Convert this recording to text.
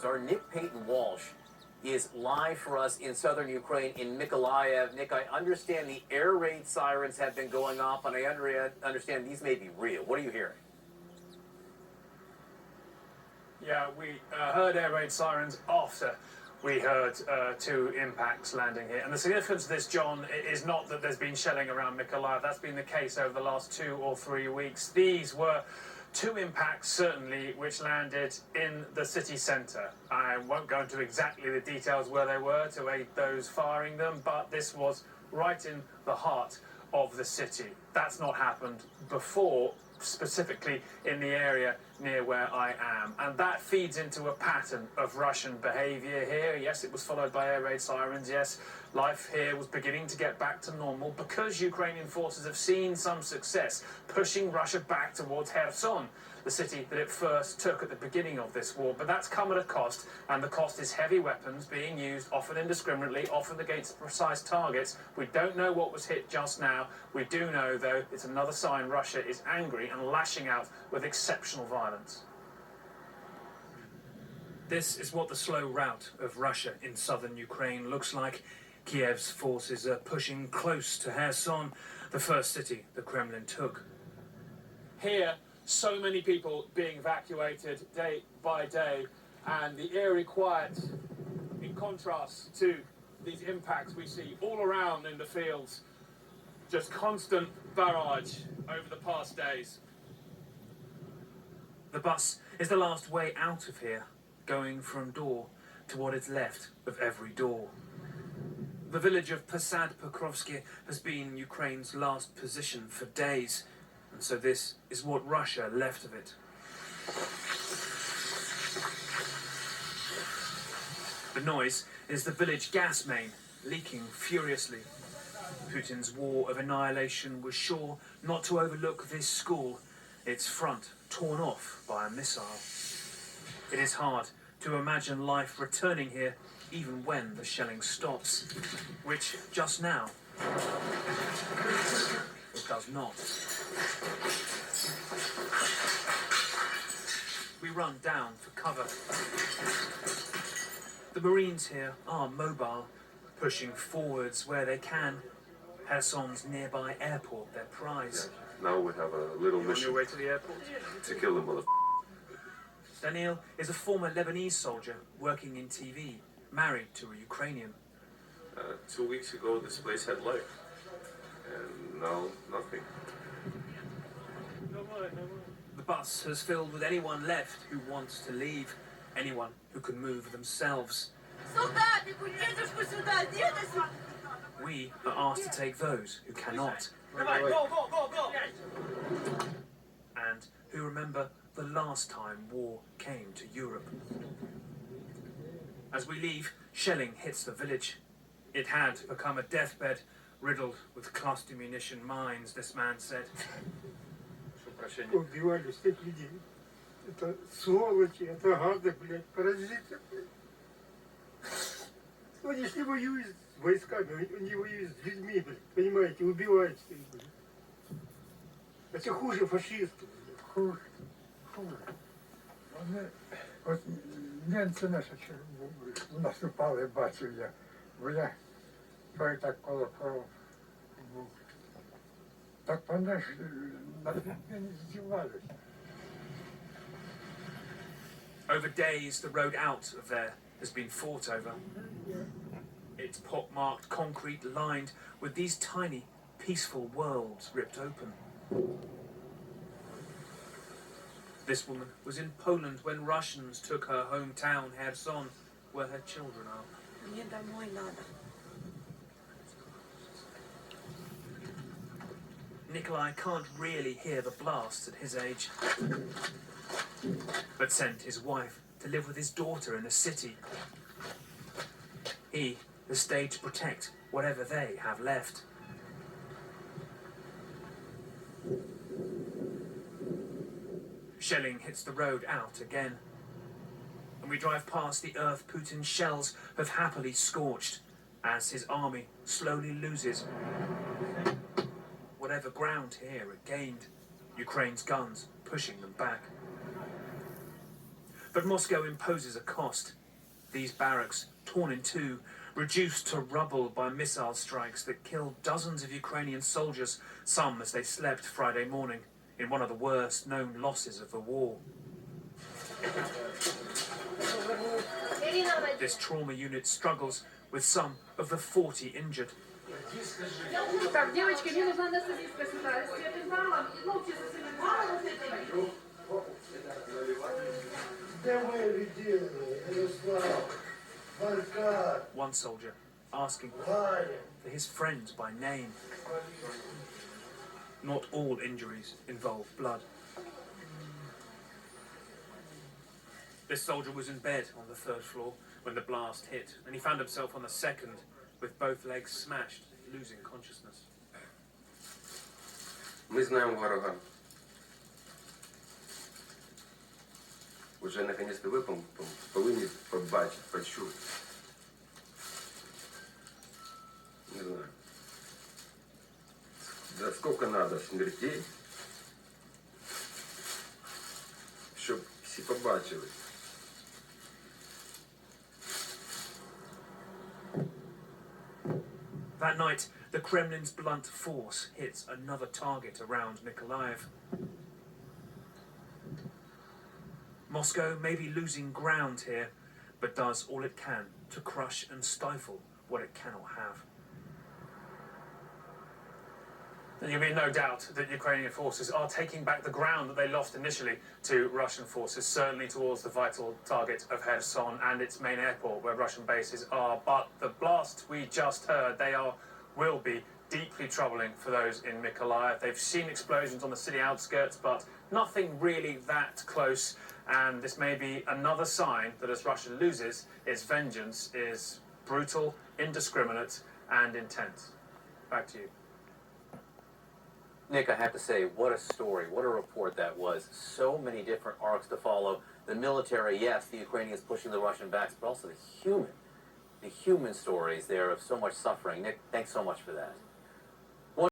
News. Our Nick Walsh is live for us in southern Ukraine in Mykolaiv. Nick, I understand the air raid sirens have been going off, and I understand these may be real. What are you hearing? Yeah, we heard air raid sirens after we heard two impacts landing here. And the significance of this, John, is not that there's been shelling around Mykolaiv. That's been the case over the last 2 or 3 weeks. These were two impacts, certainly, which landed in the city centre. I won't go into exactly the details where they were to aid those firing them, but this was right in the heart of the city. That's not happened before, specifically in the area near where I am. And that feeds into a pattern of Russian behaviour here. Yes, it was followed by air raid sirens. Yes, life here was beginning to get back to normal because Ukrainian forces have seen some success pushing Russia back towards Kherson, the city that it first took at the beginning of this war. But that's come at a cost, and the cost is heavy weapons being used, often indiscriminately, often against precise targets. We don't know what was hit just now. We do know, though, it's another sign Russia is angry and lashing out with exceptional violence. This is what the slow rout of Russia in southern Ukraine looks like. Kiev's forces are pushing close to Kherson, the first city the Kremlin took. Here, so many people being evacuated day by day, and the eerie quiet in contrast to these impacts we see all around in the fields. Just constant barrage over the past days. The bus is the last way out of here, going from door to what is left of every door. The village of Posad Pokrovsky has been Ukraine's last position for days, and so this is what Russia left of it. The noise is the village gas main leaking furiously. Putin's war of annihilation was sure not to overlook this school, its front torn off by a missile. It is hard to imagine life returning here even when the shelling stops, which just now it does not. We run down for cover. The Marines here are mobile, pushing forwards where they can. Kherson's nearby airport, their prize. Yeah. Now we have a little mission. On your way to the airport? To kill the mother. Daniil is a former Lebanese soldier working in TV, married to a Ukrainian. 2 weeks ago, this place had life, and now nothing. The bus has filled with anyone left who wants to leave, anyone who can move themselves. We are asked to take those who cannot. And who remember the last time war came to Europe. As we leave, shelling hits the village. It had become a deathbed, riddled with cluster munition mines, this man said. Убивали всех людей. Это сволочи, это гады, блядь, паразиты. Они ж не воюют с войсками, они воюют с людьми, блядь, понимаете, убивают их, блядь. Это хуже фашистов, хуже. От німці наші наступали, бачив я, бо я той так коло був. Так вони ж не здівалися. Over days, the road out of there has been fought over. It's pock-marked concrete lined with these tiny, peaceful worlds ripped open. This woman was in Poland when Russians took her hometown, Kherson, where her children are. Мне домой надо. Nikolai can't really hear the blast at his age, but sent his wife to live with his daughter in the city. He has stayed to protect whatever they have left. Shelling hits the road out again, and we drive past the earth Putin's shells have happily scorched as his army slowly loses whatever ground here it gained, Ukraine's guns pushing them back. But Moscow imposes a cost. These barracks, torn in two, reduced to rubble by missile strikes that killed dozens of Ukrainian soldiers, some as they slept Friday morning, in one of the worst known losses of the war. This trauma unit struggles with some of the 40 injured. One soldier asking for his friends by name. Not all injuries involve blood. This soldier was in bed on the 3rd floor when the blast hit, and he found himself on the 2nd with both legs smashed, losing consciousness. Ми знаємо ворога. Уже наконец-то ви повинні побачити, почути. Не знаю. Да сколько надо смертей, щоб всі побачили. That night, the Kremlin's blunt force hits another target around Mykolaiv. Moscow may be losing ground here, but does all it can to crush and stifle what it cannot have. There can be no doubt that Ukrainian forces are taking back the ground that they lost initially to Russian forces, certainly towards the vital target of Kherson and its main airport where Russian bases are. But the blasts we just heard, will be deeply troubling for those in Mykolaiv. They've seen explosions on the city outskirts, but nothing really that close. And this may be another sign that as Russia loses, its vengeance is brutal, indiscriminate, and intense. Back to you. Nick, I have to say, what a story, what a report that was. So many different arcs to follow. The military, yes, the Ukrainians pushing the Russian backs, but also the human stories there of so much suffering. Nick, thanks so much for that.